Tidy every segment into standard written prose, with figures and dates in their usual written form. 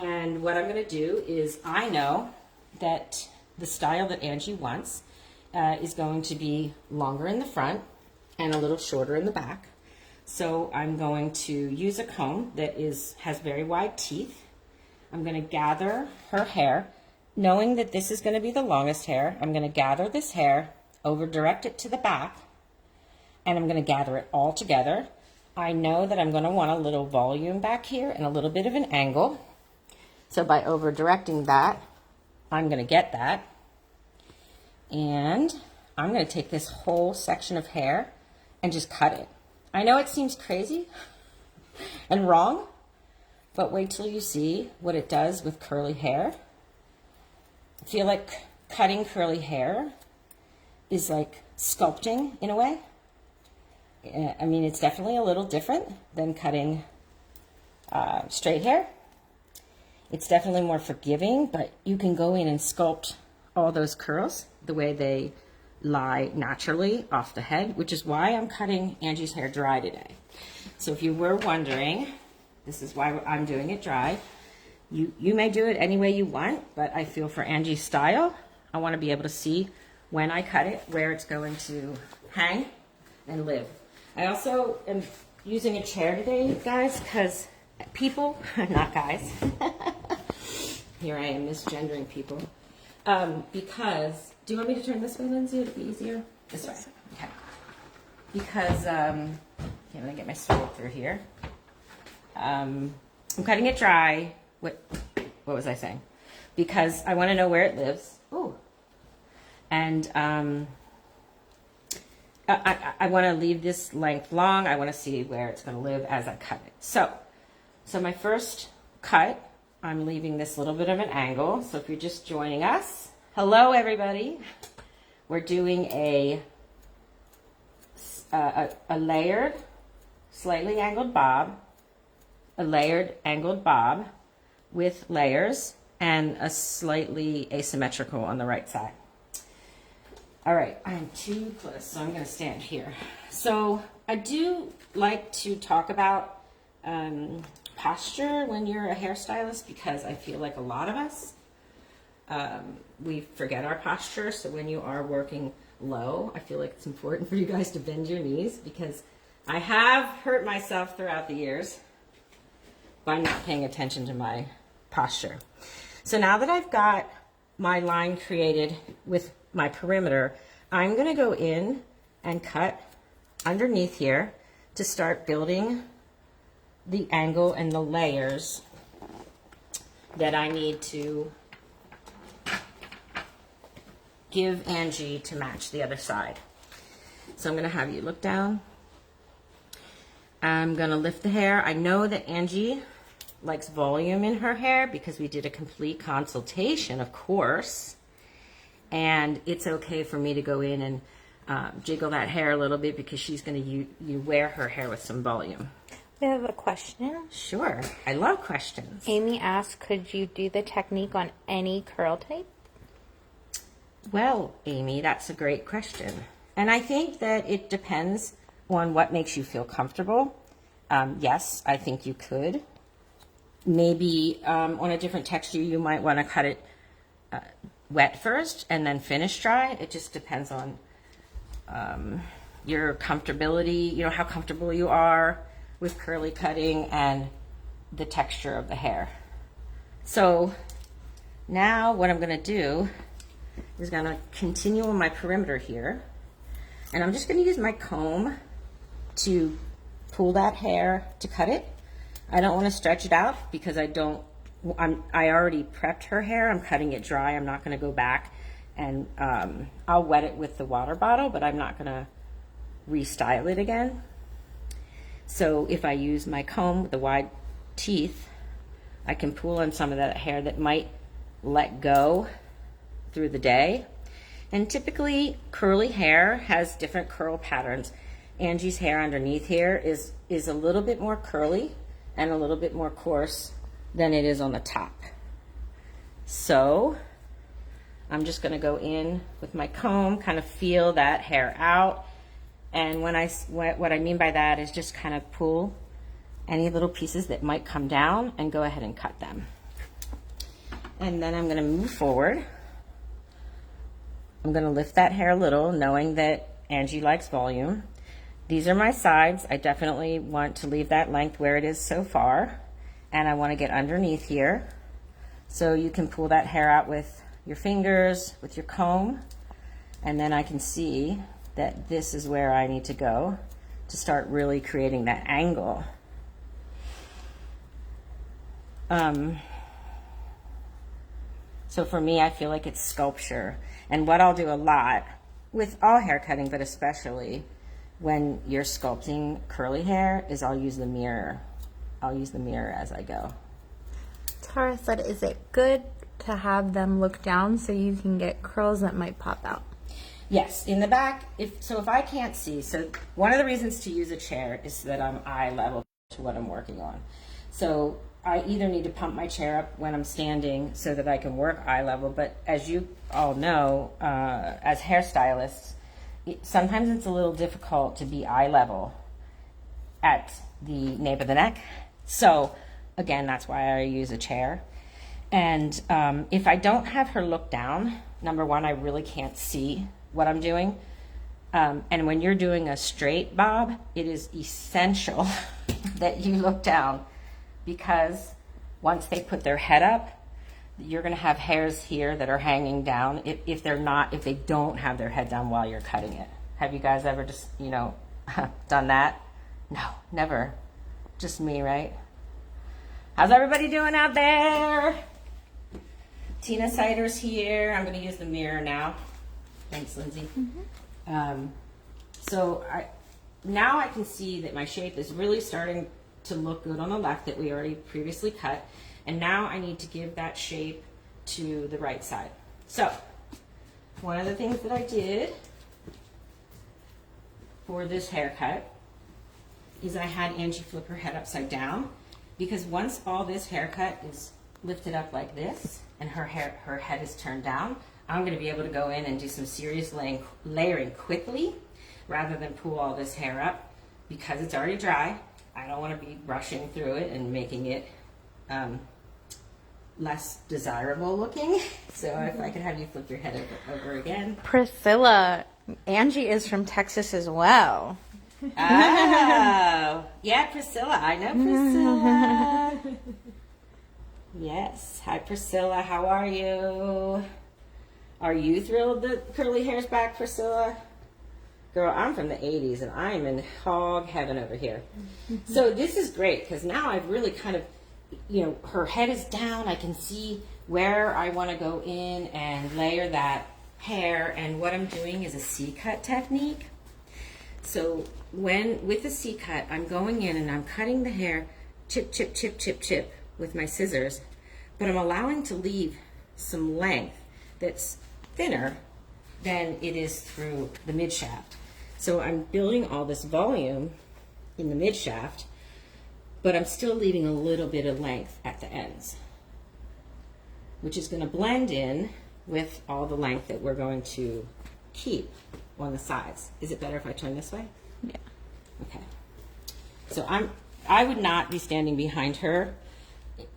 And what I'm going to do is, I know that the style that Angie wants is going to be longer in the front and a little shorter in the back. So I'm going to use a comb that has very wide teeth. I'm going to gather her hair, knowing that this is going to be the longest hair. I'm going to gather this hair, over direct it to the back, and I'm going to gather it all together. I know that I'm going to want a little volume back here and a little bit of an angle. So by over directing that, I'm going to get that. And I'm going to take this whole section of hair and just cut it. I know it seems crazy and wrong, but wait till you see what it does with curly hair. I feel like cutting curly hair is like sculpting in a way. I mean, it's definitely a little different than cutting straight hair. It's definitely more forgiving, but you can go in and sculpt all those curls the way they lie naturally off the head, which is why I'm cutting Angie's hair dry today. So if you were wondering, this is why I'm doing it dry. You may do it any way you want, but I feel for Angie's style, I want to be able to see when I cut it, where it's going to hang and live. I also am using a chair today, guys, because people, not guys, here I am misgendering people, because, do you want me to turn this way, Lindsay? Would it be easier? This way, okay. Because, okay, let me get my sword through here. I'm cutting it dry. What was I saying? Because I want to know where it lives. Ooh. And I want to leave this length long. I want to see where it's going to live as I cut it. So my first cut, I'm leaving this little bit of an angle. So if you're just joining us, hello everybody. We're doing a layered, slightly angled bob, a layered angled bob with layers and a slightly asymmetrical on the right side. All right, I'm too close, so I'm going to stand here. So I do like to talk about posture when you're a hairstylist, because I feel like a lot of us, we forget our posture. So when you are working low, I feel like it's important for you guys to bend your knees, because I have hurt myself throughout the years by not paying attention to my posture. So now that I've got my line created with my perimeter, I'm going to go in and cut underneath here to start building the angle and the layers that I need to give Angie to match the other side. So I'm going to have you look down. I'm going to lift the hair. I know that Angie likes volume in her hair because we did a complete consultation, of course. And it's okay for me to go in and jiggle that hair a little bit, because she's going to wear her hair with some volume. We have a question. Sure. I love questions. Amy asked, could you do the technique on any curl type? Well, Amy, that's a great question. And I think that it depends on what makes you feel comfortable. Yes, I think you could. Maybe on a different texture, you might want to cut it wet first and then finish dry. It just depends on your comfortability, you know, how comfortable you are with curly cutting and the texture of the hair. So now what I'm going to do is going to continue on my perimeter here, and I'm just going to use my comb to pull that hair to cut it. I don't want to stretch it out because I already prepped her hair. I'm cutting it dry. I'm not going to go back and I'll wet it with the water bottle, but I'm not going to restyle it again. So if I use my comb with the wide teeth, I can pull on some of that hair that might let go through the day. And typically curly hair has different curl patterns. Angie's hair underneath here is a little bit more curly and a little bit more coarse than it is on the top. So I'm just going to go in with my comb, kind of feel that hair out. And what I mean by that is just kind of pull any little pieces that might come down and go ahead and cut them. And then I'm going to move forward. I'm going to lift that hair a little, knowing that Angie likes volume. These are my sides. I definitely want to leave that length where it is so far. And I want to get underneath here. So you can pull that hair out with your fingers, with your comb. And then I can see that this is where I need to go to start really creating that angle. So for me, I feel like it's sculpture. And what I'll do a lot with all hair cutting, but especially when you're sculpting curly hair, is I'll use the mirror. I'll use the mirror as I go. Tara said, is it good to have them look down so you can get curls that might pop out? Yes, in the back, if I can't see, so one of the reasons to use a chair is so that I'm eye level to what I'm working on. So I either need to pump my chair up when I'm standing so that I can work eye level, but as you all know, as hairstylists, sometimes it's a little difficult to be eye level at the nape of the neck. So again, that's why I use a chair. And if I don't have her look down, number one, I really can't see what I'm doing. And when you're doing a straight bob, it is essential that you look down, because once they put their head up, you're going to have hairs here that are hanging down if they don't have their head down while you're cutting it. Have you guys ever just, done that? No, never. Just me, right? How's everybody doing out there? Tina Sider's here. I'm going to use the mirror now. Thanks, Lindsay. So now I can see that my shape is really starting to look good on the left that we already previously cut. And now I need to give that shape to the right side. So one of the things that I did for this haircut is I had Angie flip her head upside down, because once all this haircut is lifted up like this and her head is turned down, I'm going to be able to go in and do some serious layering quickly rather than pull all this hair up, because it's already dry. I don't want to be rushing through it and making it less desirable looking. So if I could have you flip your head over again. Priscilla, Angie is from Texas as well. Oh, yeah, Priscilla. I know Priscilla. Yes. Hi, Priscilla. How are you? Are you thrilled that curly hair's back, Priscilla? Girl, I'm from the 80s and I'm in hog heaven over here. So this is great, because now I've really kind of, her head is down. I can see where I want to go in and layer that hair. And what I'm doing is a C-cut technique. So with the C-cut, I'm going in and I'm cutting the hair chip, chip, chip, chip, chip with my scissors, but I'm allowing to leave some length that's thinner than it is through the mid shaft. So I'm building all this volume in the mid shaft, but I'm still leaving a little bit of length at the ends, which is going to blend in with all the length that we're going to keep on the sides. Is it better if I turn this way? Yeah. Okay. So I would not be standing behind her,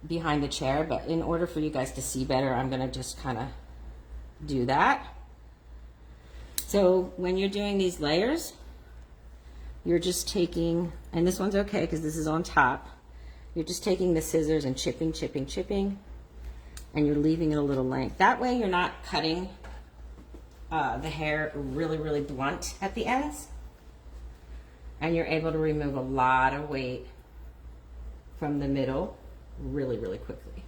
behind the chair, but in order for you guys to see better, I'm going to just kind of do that. So when you're doing these layers, you're just taking, and this one's okay because this is on top, you're just taking the scissors and chipping, chipping, chipping, and you're leaving it a little length. That way you're not cutting the hair really, really blunt at the ends, and you're able to remove a lot of weight from the middle really, really quickly.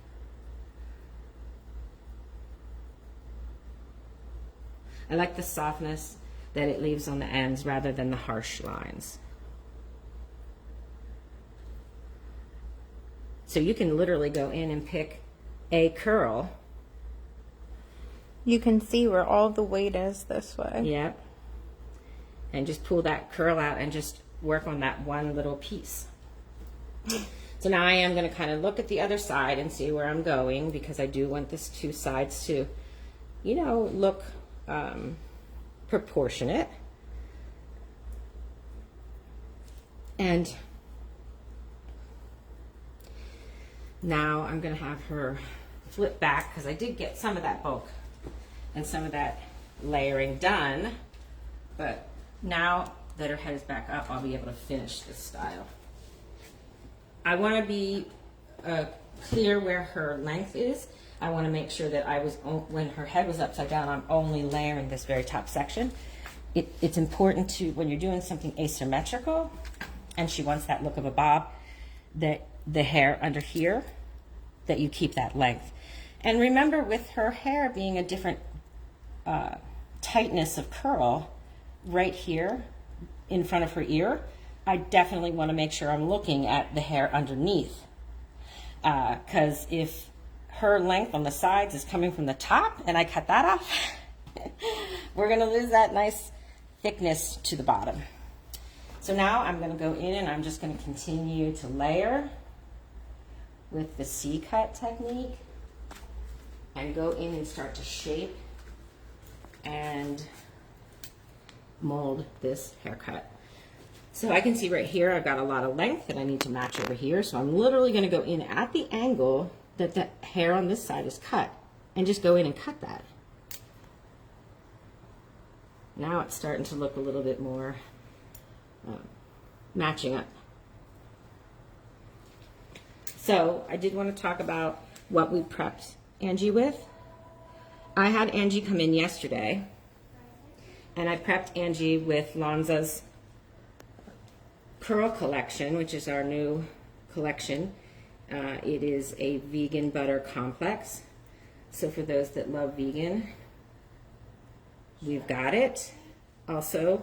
I like the softness that it leaves on the ends rather than the harsh lines. So you can literally go in and pick a curl. You can see where all the weight is this way. Yep. And just pull that curl out and just work on that one little piece. So now I am going to kind of look at the other side and see where I'm going, because I do want this two sides to, look proportionate. And now I'm going to have her flip back because I did get some of that bulk and some of that layering done. But now that her head is back up, I'll be able to finish this style. I want to be clear where her length is. I want to make sure that when her head was upside down, I'm only layering this very top section. It's important to, when you're doing something asymmetrical, and she wants that look of a bob, that the hair under here, that you keep that length. And remember, with her hair being a different tightness of curl right here in front of her ear, I definitely want to make sure I'm looking at the hair underneath. Because if her length on the sides is coming from the top and I cut that off, we're going to lose that nice thickness to the bottom. So now I'm going to go in and I'm just going to continue to layer with the C-cut technique and go in and start to shape and mold this haircut. So I can see right here I've got a lot of length that I need to match over here. So I'm literally going to go in at the angle that the hair on this side is cut and just go in and cut that. Now it's starting to look a little bit more matching up. So I did want to talk about what we prepped Angie with. I had Angie come in yesterday and I prepped Angie with Lanza's Curl Collection, which is our new collection. It is a vegan butter complex. So for those that love vegan, we've got it. Also,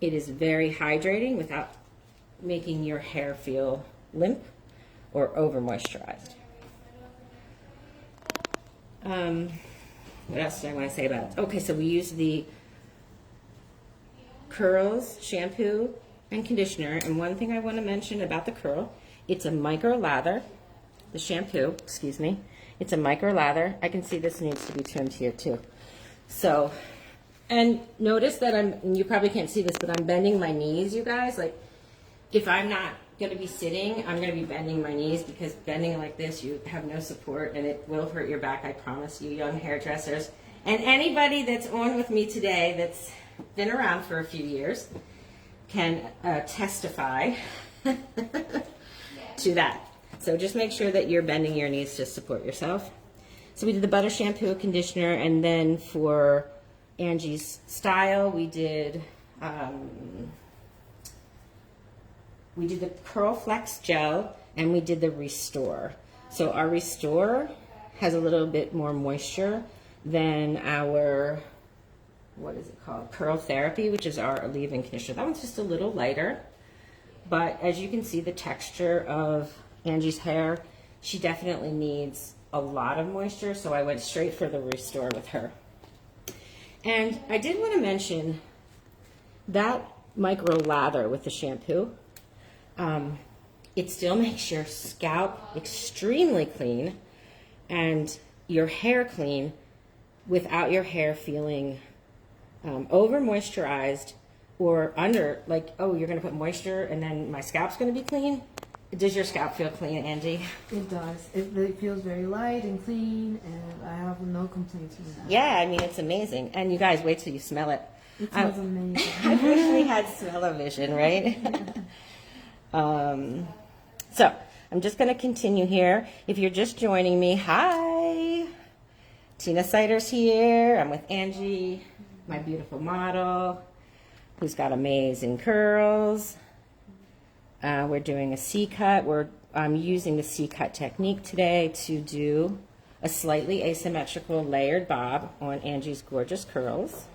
it is very hydrating without making your hair feel limp or over moisturized. What else do I want to say about it? Okay, so we use the Curls shampoo and conditioner, and one thing I want to mention about the curl, it's a micro lather. The shampoo, excuse me, it's a micro lather. I can see this needs to be trimmed here too. So, and notice that and you probably can't see this, but I'm bending my knees, you guys. Like, if I'm not going to be sitting, I'm going to be bending my knees, because bending like this, you have no support and it will hurt your back, I promise you, young hairdressers. And anybody that's on with me today that's been around for a few years can testify to that. So just make sure that you're bending your knees to support yourself. So we did the butter shampoo, conditioner, and then for Angie's style, we did the Curl Flex Gel, and we did the Restore. So our Restore has a little bit more moisture than our, what is it called? Curl Therapy, which is our leave-in conditioner. That one's just a little lighter, but as you can see, the texture of Angie's hair, she definitely needs a lot of moisture, so I went straight for the Restore with her. And I did want to mention that micro lather with the shampoo. It still makes your scalp extremely clean and your hair clean without your hair feeling over moisturized or under, like, oh, you're going to put moisture and then my scalp's going to be clean. Does your scalp feel clean, Angie? It does. It feels very light and clean, and I have no complaints from that. Yeah, I mean, it's amazing. And you guys, wait till you smell it. It smells amazing. I wish we had smell-o-vision, right? So I'm just going to continue here. If you're just joining me, hi. Tina Sider's here. I'm with Angie, my beautiful model, who's got amazing curls. We're doing a C-cut. I'm using the C-cut technique today to do a slightly asymmetrical layered bob on Angie's gorgeous curls.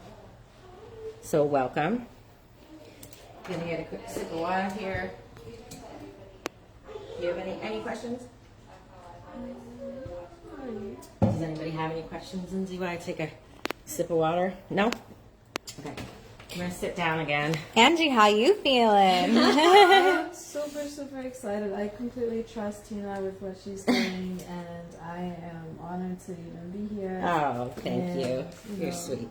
So welcome. Gonna get a quick sip of water here. Do you have any questions? Does anybody have any questions, Lindsay, while I take a sip of water? No? Okay. I'm going to sit down again. Angie, how you feeling? I'm super, super excited. I completely trust Tina with what she's doing, and I am honored to even be here. Oh, thank you. You You're know, sweet.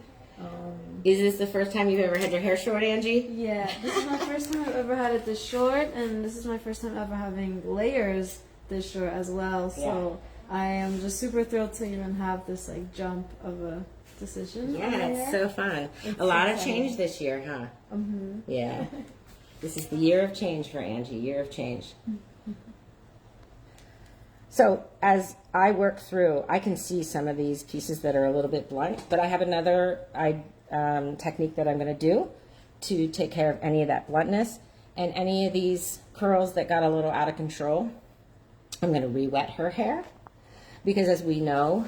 Is this the first time you've ever had your hair short, Angie? Yeah, this is my first time I've ever had it this short, and this is my first time ever having layers this short as well. So I am just super thrilled to even have this like jump of a decision. Yeah, it's so fun. It's a lot so of fun. change this year, huh? Mm-hmm. Yeah. This is the year of change for Angie, year of change. So as I work through, I can see some of these pieces that are a little bit blunt, but I have another technique that I'm going to do to take care of any of that bluntness and any of these curls that got a little out of control. I'm going to re-wet her hair because, as we know,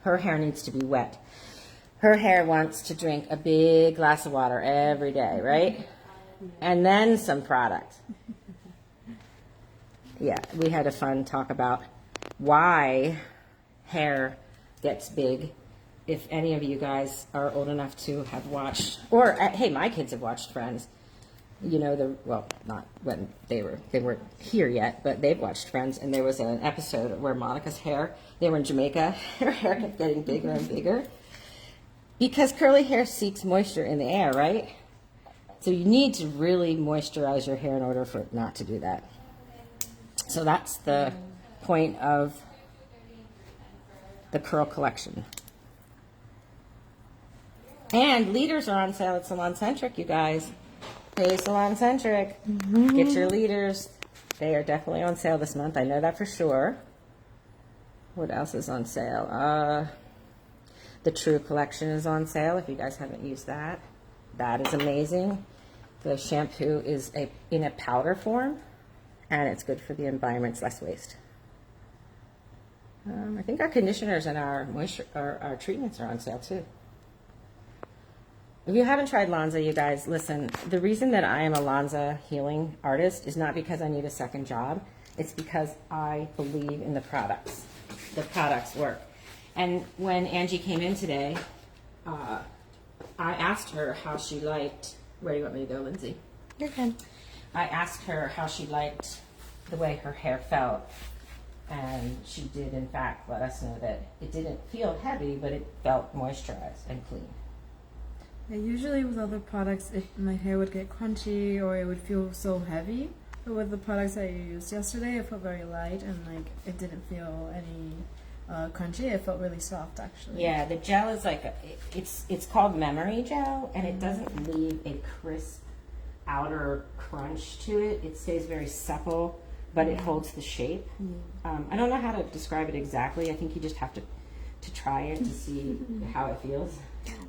her hair needs to be wet. Her hair wants to drink a big glass of water every day, right? And then some product. Yeah, we had a fun talk about why hair gets big. If any of you guys are old enough to have watched, or hey, my kids have watched Friends. You know, well, not when they weren't here yet, but they've watched Friends, and there was an episode where Monica's hair, they were in Jamaica, her hair kept getting bigger and bigger because curly hair seeks moisture in the air, right? So you need to really moisturize your hair in order for it not to do that. So that's the point of the curl collection. And leaders are on sale at Salon Centric, you guys. Hey, Salon Centric, get your leaders. They are definitely on sale this month. I know that for sure. What else is on sale? The True Collection is on sale if you guys haven't used that. That is amazing. The shampoo is in a powder form, and it's good for the environment. It's less waste. I think our conditioners and our treatments are on sale too. If you haven't tried Lanza, you guys, listen, the reason that I am a Lanza healing artist is not because I need a second job. It's because I believe in the products. The products work. And when Angie came in today, I asked her how she liked, where do you want me to go, Lindsay? You're good. I asked her how she liked the way her hair felt. And she did, in fact, let us know that it didn't feel heavy, but it felt moisturized and clean. Yeah, usually with other products, my hair would get crunchy or it would feel so heavy. But with the products that you used yesterday, it felt very light and like it didn't feel any crunchy. It felt really soft, actually. Yeah, the gel is like it's called memory gel, and it doesn't leave a crisp outer crunch to it. It stays very supple, but it holds the shape. I don't know how to describe it exactly. I think you just have to try it to see how it feels.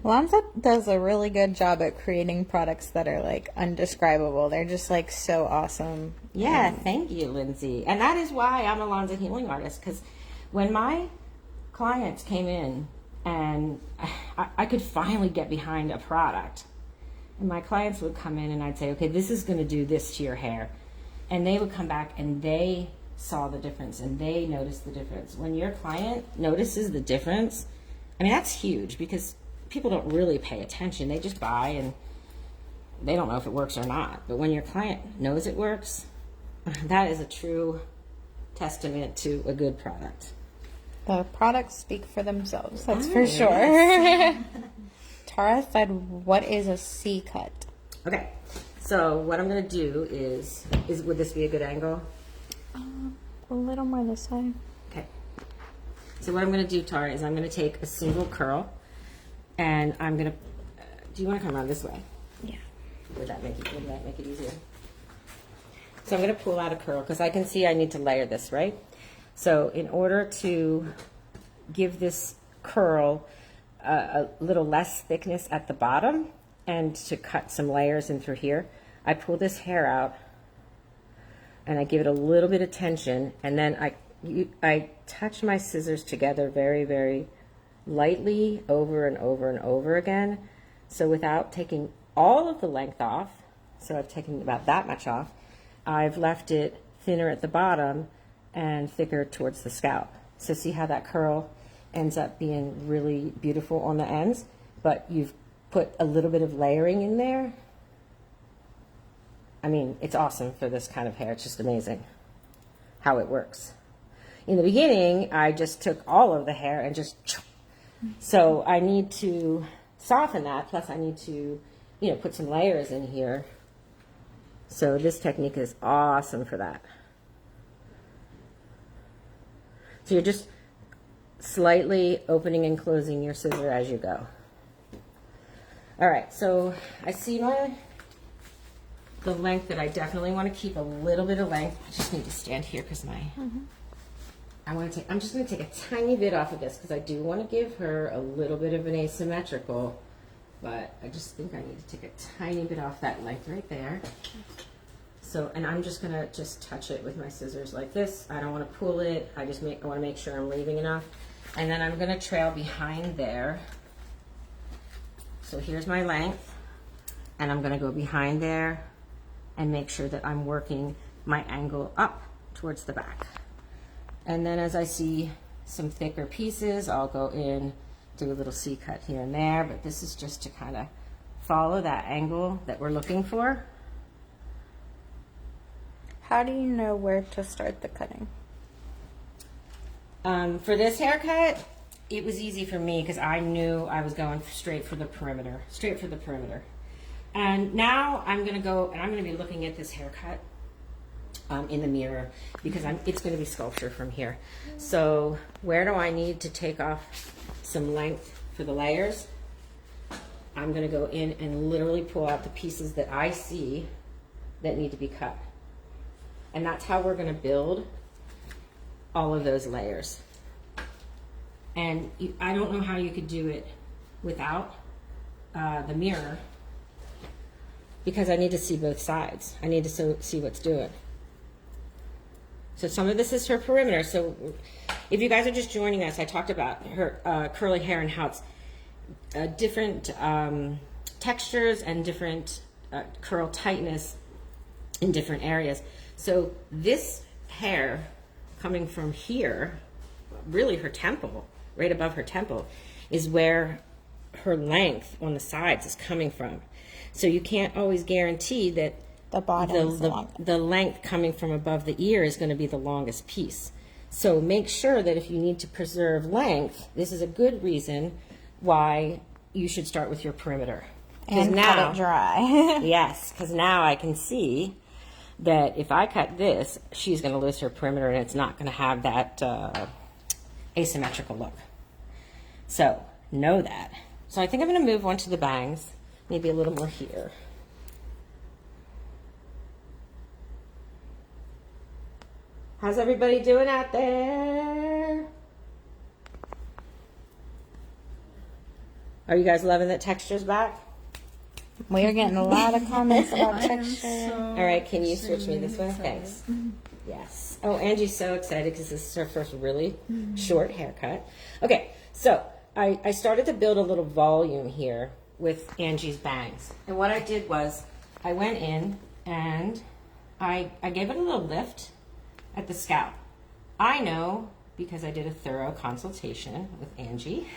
Lanza does a really good job at creating products that are like undescribable. They're just like so awesome. Yeah, thank you, Lindsay. And that is why I'm a Lanza healing artist, because when my clients came in and I could finally get behind a product, and my clients would come in and I'd say, okay, this is going to do this to your hair. And they would come back and they saw the difference and they noticed the difference. When your client notices the difference, I mean, that's huge because people don't really pay attention. They just buy and they don't know if it works or not. But when your client knows it works, that is a true testament to a good product. The products speak for themselves, that's for sure. Tara said, what is a C-cut? Okay, so what I'm going to do is would this be a good angle? A little more this side. Okay. So what I'm going to do, Tara, is I'm going to take a single curl, and I'm going to. Do you want to come around this way? Yeah. Would that make it easier? So I'm going to pull out a curl because I can see I need to layer this, right? So in order to give this curl a little less thickness at the bottom and to cut some layers in through here, I pull this hair out and I give it a little bit of tension, and then I touch my scissors together very, very lightly over and over and over again. So without taking all of the length off, so I've taken about that much off, I've left it thinner at the bottom and thicker towards the scalp. So see how that curl ends up being really beautiful on the ends, but you've put a little bit of layering in there. I mean, it's awesome for this kind of hair. It's just amazing how it works. In the beginning, I just took all of the hair and just, so I need to soften that. Plus I need to, put some layers in here. So this technique is awesome for that. So you're just slightly opening and closing your scissor as you go. All right, so I see the length that I definitely want to keep a little bit of length. I just need to stand here because I'm just going to take a tiny bit off of this because I do want to give her a little bit of an asymmetrical, but I just think I need to take a tiny bit off that length right there. So, and I'm just going to touch it with my scissors like this. I don't want to pull it. I want to make sure I'm leaving enough. And then I'm going to trail behind there. So here's my length, and I'm going to go behind there and make sure that I'm working my angle up towards the back. And then as I see some thicker pieces, I'll go in, do a little C-cut here and there, but this is just to kind of follow that angle that we're looking for. How do you know where to start the cutting? For this haircut, it was easy for me because I knew I was going straight for the perimeter, And now I'm going to go, and I'm going to be looking at this haircut in the mirror because it's going to be sculpture from here. So where do I need to take off some length for the layers? I'm going to go in and literally pull out the pieces that I see that need to be cut. And that's how we're going to build all of those layers. And I don't know how you could do it without the mirror because I need to see both sides. I need to see what's doing. So some of this is her perimeter. So if you guys are just joining us, I talked about her curly hair and how it's different textures and different curl tightness in different areas. So this hair coming from here, really her temple, right above her temple, is where her length on the sides is coming from. So you can't always guarantee that the length coming from above the ear is going to be the longest piece. So make sure that if you need to preserve length, this is a good reason why you should start with your perimeter. And now, cut it dry. Yes, because now I can see that if I cut this, she's going to lose her perimeter and it's not going to have that asymmetrical look. So know that. So I think I'm going to move on to the bangs, maybe a little more here. How's everybody doing out there? Are you guys loving that texture's back? We are getting a lot of comments about texture. All right, can you switch me this way? Thanks. Yes. Oh, Angie's so excited because this is her first really short haircut. Okay, so I started to build a little volume here with Angie's bangs. And what I did was I went in and I gave it a little lift at the scalp. I know, because I did a thorough consultation with Angie,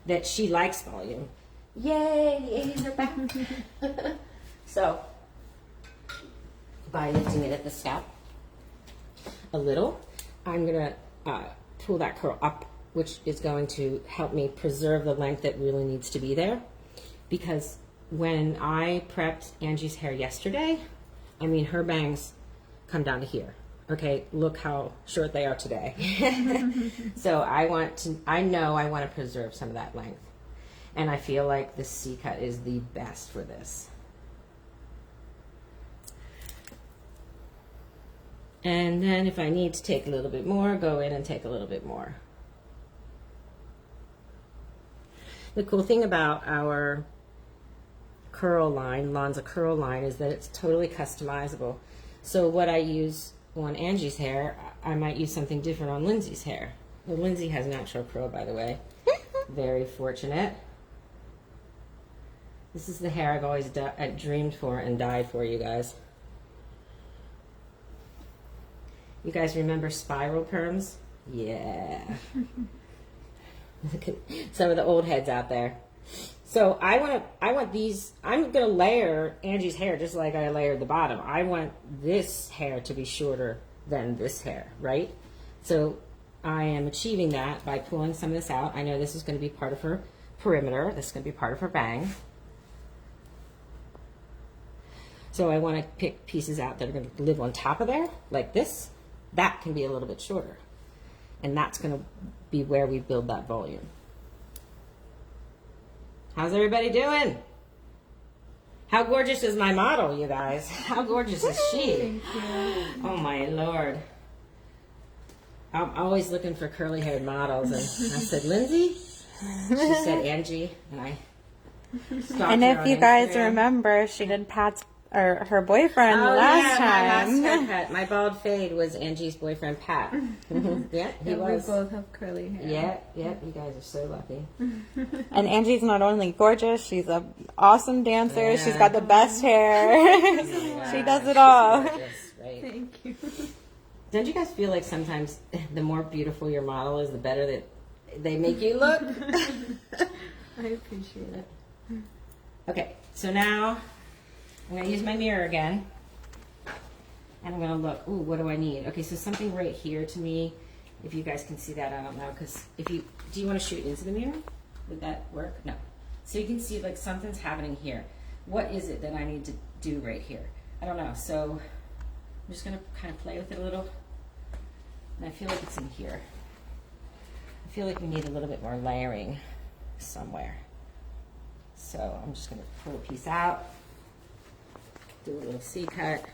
that she likes volume. Yay, Angie's are back. So, by lifting it at the scalp a little, I'm going to pull that curl up, which is going to help me preserve the length that really needs to be there. Because when I prepped Angie's hair yesterday, I mean, her bangs come down to here. Okay, look how short they are today. So I know I want to preserve some of that length. And I feel like the C-cut is the best for this. And then if I need to take a little bit more, go in and take a little bit more. The cool thing about our curl line, Lanza curl line, is that it's totally customizable. So what I use on Angie's hair, I might use something different on Lindsay's hair. Well, Lindsay has natural curl, by the way. Very fortunate. This is the hair I've always dreamed for and died for, you guys. You guys remember spiral perms? Yeah. Look at some of the old heads out there. So I want these, I'm going to layer Angie's hair just like I layered the bottom. I want this hair to be shorter than this hair, right? So I am achieving that by pulling some of this out. I know this is going to be part of her perimeter. This is going to be part of her bang. So I want to pick pieces out that are going to live on top of there, like this. That can be a little bit shorter. And that's going to be where we build that volume. How's everybody doing? How gorgeous is my model, you guys? How gorgeous is she? Thank you. Oh my Lord. I'm always looking for curly haired models. And I said, Lindsay? She said, Angie. And I stalked And her if on you guys Instagram. remember, she did Pat's or her boyfriend last time. My last haircut, my bald fade was Angie's boyfriend, Pat. Yeah, he Yeah, was. we both have curly hair. Yeah, you guys are so lucky. And Angie's not only gorgeous, she's an awesome dancer. Yeah. She's got the best hair. She does it all. Gorgeous, right? Thank you. Don't you guys feel like sometimes the more beautiful your model is, the better that they make you look? I appreciate it. Okay, so now I'm going to use my mirror again. And I'm going to look, ooh, what do I need? Okay, so something right here to me, if you guys can see that, I don't know, because do you want to shoot into the mirror? Would that work? No. So you can see like something's happening here. What is it that I need to do right here? I don't know, so I'm just going to kind of play with it a little. And I feel like it's in here. I feel like we need a little bit more layering somewhere. So I'm just going to pull a piece out, do a little C-cut,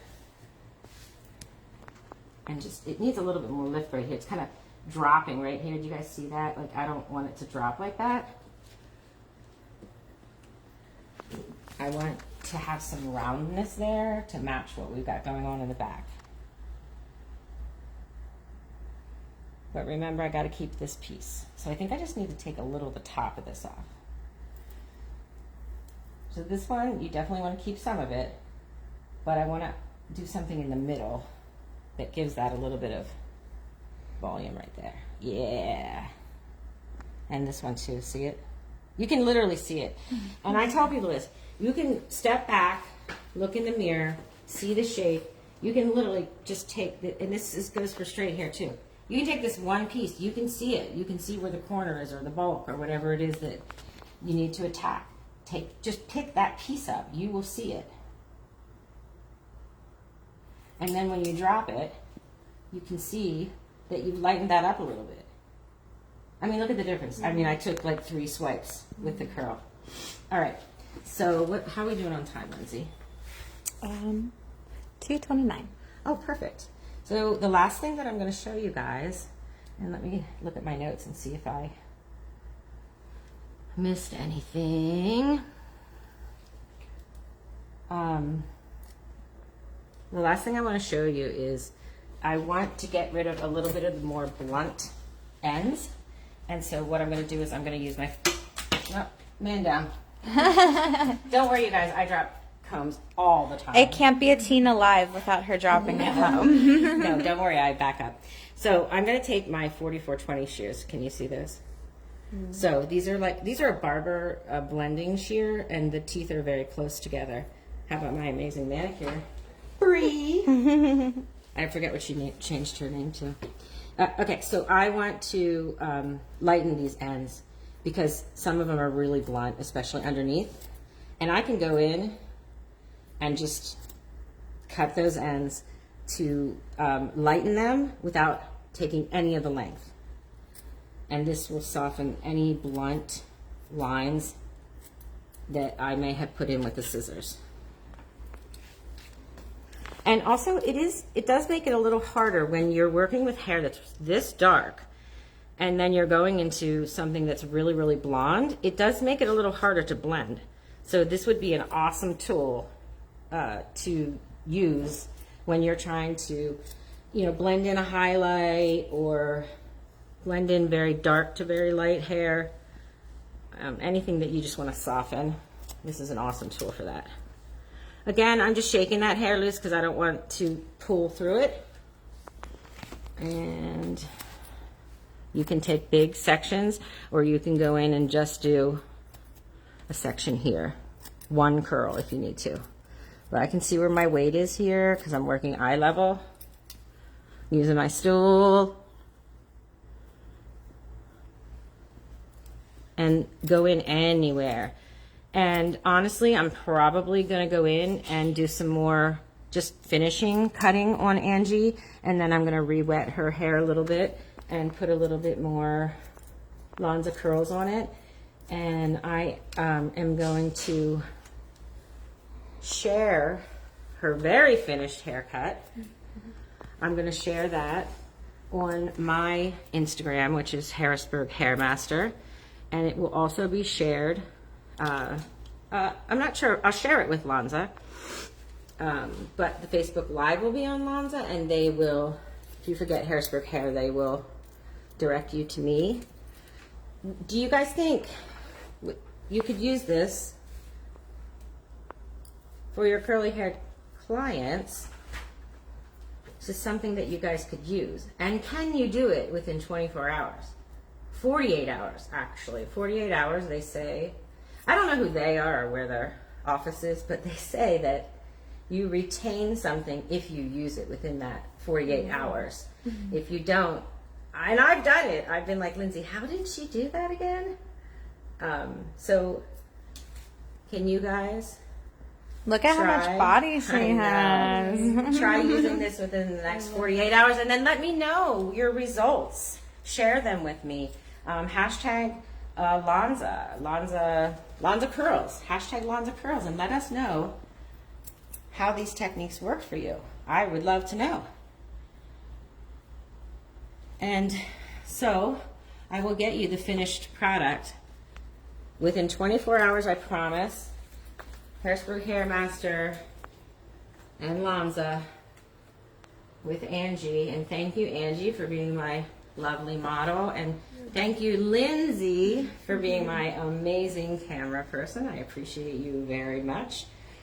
and just, it needs a little bit more lift right here. It's kind of dropping right here. Do you guys see that? Like, I don't want it to drop like that. I want to have some roundness there to match what we've got going on in the back. But remember, I got to keep this piece. So I think I just need to take a little of the top of this off. So this one, you definitely want to keep some of it, but I want to do something in the middle that gives that a little bit of volume right there. Yeah. And this one too, see it? You can literally see it. And I tell people this, you can step back, look in the mirror, see the shape. You can literally just take, and this goes for straight hair too. You can take this one piece, you can see it. You can see where the corner is or the bulk or whatever it is that you need to attack. Just pick that piece up, you will see it. And then when you drop it, you can see that you've lightened that up a little bit. I mean, look at the difference. I mean, I took like 3 swipes with the curl. All right, so how are we doing on time, Lindsay? 2:29. Oh, perfect. So the last thing that I'm going to show you guys, and let me look at my notes and see if I missed anything. The last thing I want to show you is I want to get rid of a little bit of the more blunt ends. And so what I'm going to do is I'm going to use my, oh, man down. Don't worry, you guys, I drop combs all the time. It can't be a teen alive without her dropping it home. No, don't worry, I back up. So I'm going to take my 4420 shears. Can you see those? So these are a barber blending shear, and the teeth are very close together. How about my amazing manicure? Bree. I forget what she changed her name to. Okay, so I want to lighten these ends because some of them are really blunt, especially underneath. And I can go in and just cut those ends to lighten them without taking any of the length. And this will soften any blunt lines that I may have put in with the scissors. And also it does make it a little harder when you're working with hair that's this dark and then you're going into something that's really, really blonde. It does make it a little harder to blend. So this would be an awesome tool to use when you're trying to, blend in a highlight or blend in very dark to very light hair. Anything that you just want to soften. This is an awesome tool for that. Again, I'm just shaking that hair loose because I don't want to pull through it. And you can take big sections or you can go in and just do a section here. One curl if you need to. But I can see where my weight is here because I'm working eye level. Using my stool. And go in anywhere. And honestly, I'm probably going to go in and do some more just finishing cutting on Angie. And then I'm going to re-wet her hair a little bit and put a little bit more Lanza curls on it. And I am going to share her very finished haircut. I'm going to share that on my Instagram, which is Harrisburg Hairmaster, and it will also be shared. I'm not sure. I'll share it with Lanza, but the Facebook Live will be on Lanza, and they will, if you forget Harrisburg Hair, they will direct you to me. Do you guys think you could use this for your curly haired clients? This is something that you guys could use. And can you do it within 24 hours? 48 hours, actually. 48 hours, they say. I don't know who they are or where their office is, but they say that you retain something if you use it within that 48 hours. If you don't, and I've done it. I've been like, Lindsay, how did she do that again? So can you guys Look at how much body she has. try using this within the next 48 hours, and then let me know your results. Share them with me. Hashtag Lanza curls. Hashtag Lanza curls, and let us know how these techniques work for you. I would love to know. And so I will get you the finished product within 24 hours, I promise. Harrisburg Hairmaster and Lanza with Angie. And thank you, Angie, for being my lovely model. And thank you, Lindsay, for being my amazing camera person. I appreciate you very much.